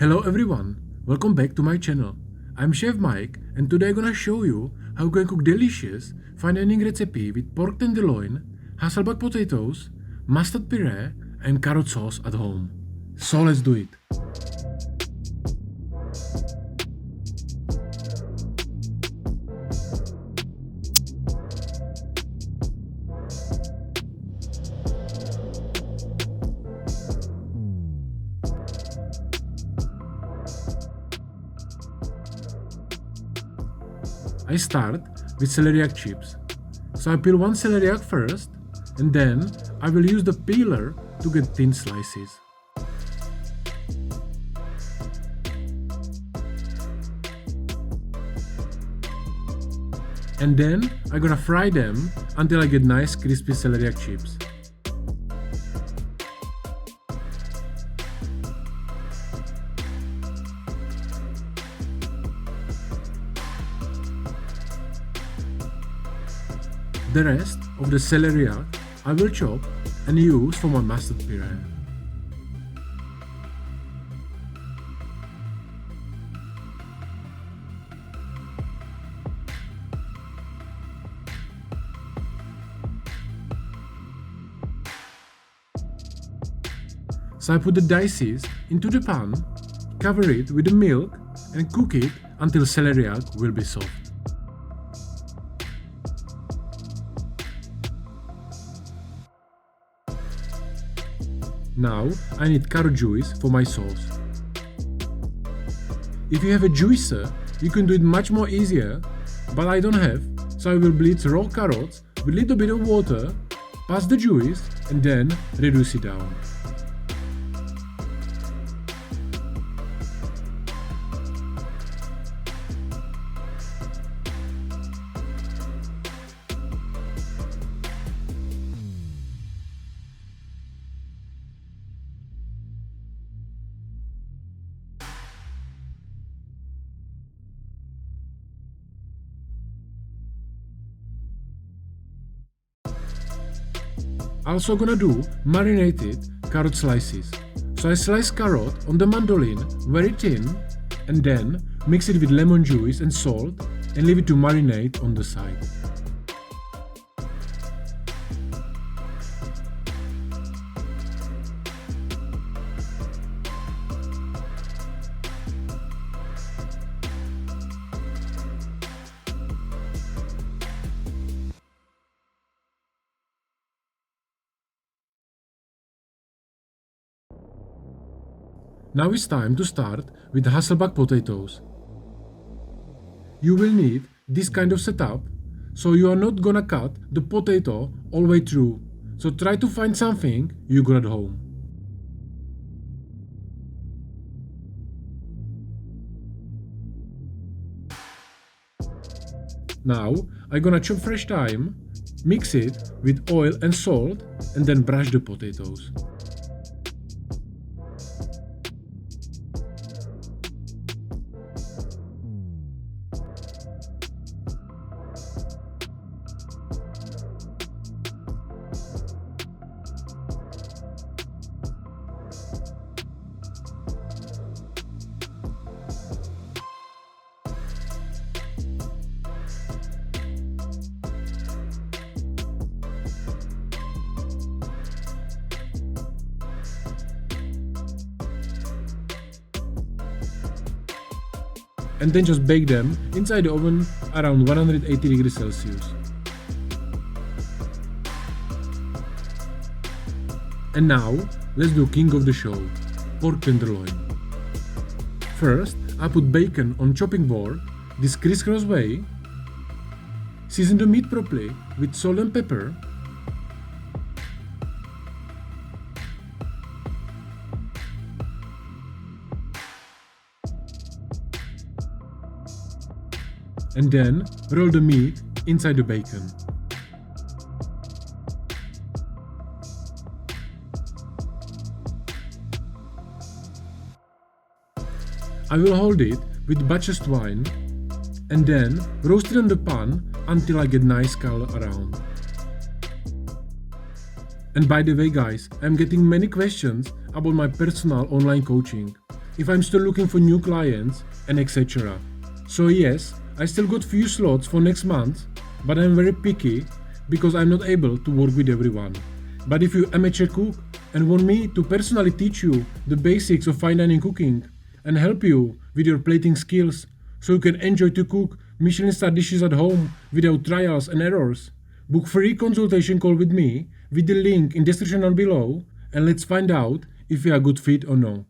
Hello everyone, welcome back to my channel. I'm Chef Mike and today I'm gonna show you how you can cook delicious fine dining recipe with pork tenderloin, Hasselback potatoes, mustard puree and carrot sauce at home. So let's do it. I start with celeriac chips. So I peel one celeriac first and then I will use the peeler to get thin slices. And then I'm gonna fry them until I get nice crispy celeriac chips. The rest of the celeriac I will chop and use for my mustard puree. So I put the dices into the pan, cover it with the milk and cook it until celeriac will be soft. Now I need carrot juice for my sauce. If you have a juicer, you can do it much more easier, but I don't have, so I will bleach raw carrots with a little bit of water, pass the juice and then reduce it down. Also gonna do marinated carrot slices. So I slice carrot on the mandolin very thin and then mix it with lemon juice and salt and leave it to marinate on the side. Now it's time to start with the Hasselback potatoes. You will need this kind of setup, so you are not gonna cut the potato all the way through, so try to find something you got at home. Now I'm gonna chop fresh thyme, mix it with oil and salt and then brush the potatoes. And then just bake them inside the oven around 180 degrees Celsius. And now let's do king of the show, pork tenderloin. First I put bacon on chopping board this crisscross way, season the meat properly with salt and pepper, and then roll the meat inside the bacon. I will hold it with butcher's twine and then roast it on the pan until I get nice color around. And by the way guys, I'm getting many questions about my personal online coaching. if I'm still looking for new clients and etc. So yes, I still got few slots for next month, but I'm very picky because I'm not able to work with everyone. But if you amateur cook and want me to personally teach you the basics of fine dining cooking and help you with your plating skills so you can enjoy to cook Michelin star dishes at home without trials and errors, book free consultation call with me with the link in description down below, and let's find out if you are a good fit or no.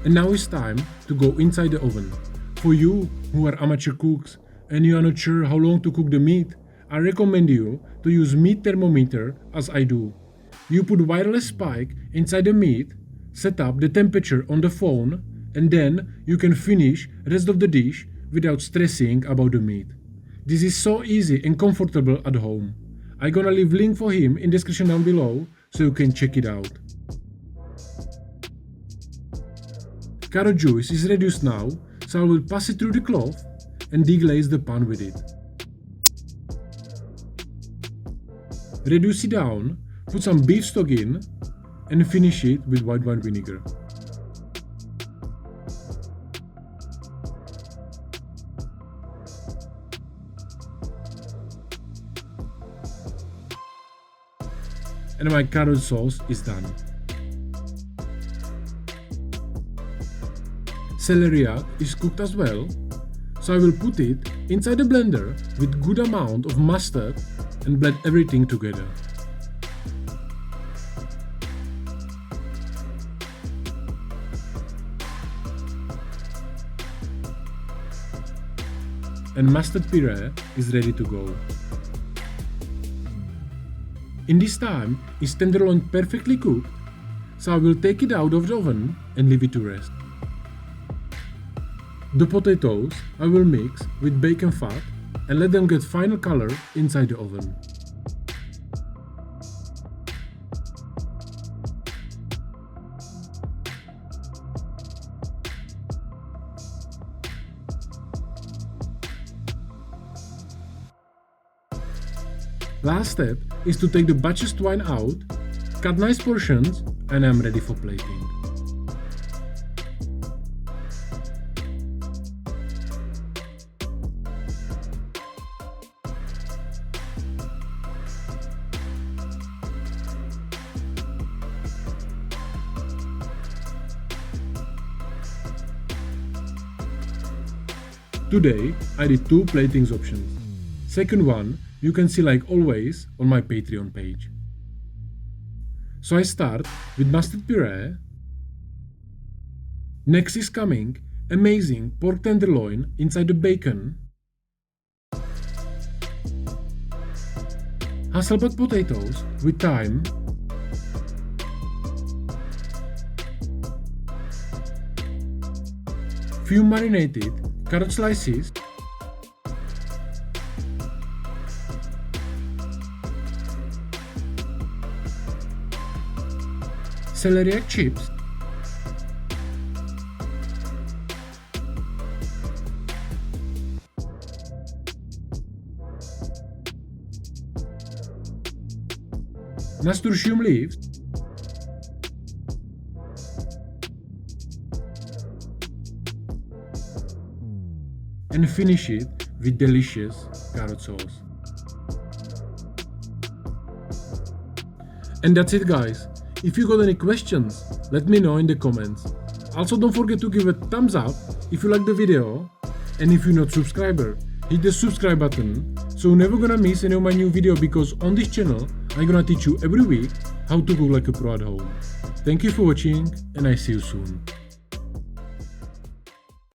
And now it's time to go inside the oven. For you who are amateur cooks and you are not sure how long to cook the meat, I recommend you to use meat thermometer as I do. You put wireless spike inside the meat, set up the temperature on the phone, and then you can finish rest of the dish without stressing about the meat. This is so easy and comfortable at home. I'm gonna leave link for him in description down below so you can check it out. Carrot juice is reduced now, so I will pass it through the cloth and deglaze the pan with it. Reduce it down, put some beef stock in, and finish it with white wine vinegar. And my carrot sauce is done. Celeriac is cooked as well, so I will put it inside the blender with good amount of mustard and blend everything together. And mustard puree is ready to go. In this time is tenderloin perfectly cooked, so I will take it out of the oven and leave it to rest. The potatoes I will mix with bacon fat and let them get final color inside the oven. Last step is to take the butcher's wine out, cut nice portions, and I'm ready for plating. Today I did two platings options. Second one you can see like always on my Patreon page. So I start with mustard puree. Next is coming amazing pork tenderloin inside the bacon. Hasselback potatoes with thyme. Few marinated carrot slices. Celeriac chips. Nasturtium leaves. And finish it with delicious carrot sauce. And that's it guys. If you got any questions, let me know in the comments. Also don't forget to give a thumbs up if you like the video, and if you're not subscriber, hit the subscribe button so you're never gonna miss any of my new video, because on this channel I'm gonna teach you every week how to cook like a pro at home. Thank you for watching and I see you soon.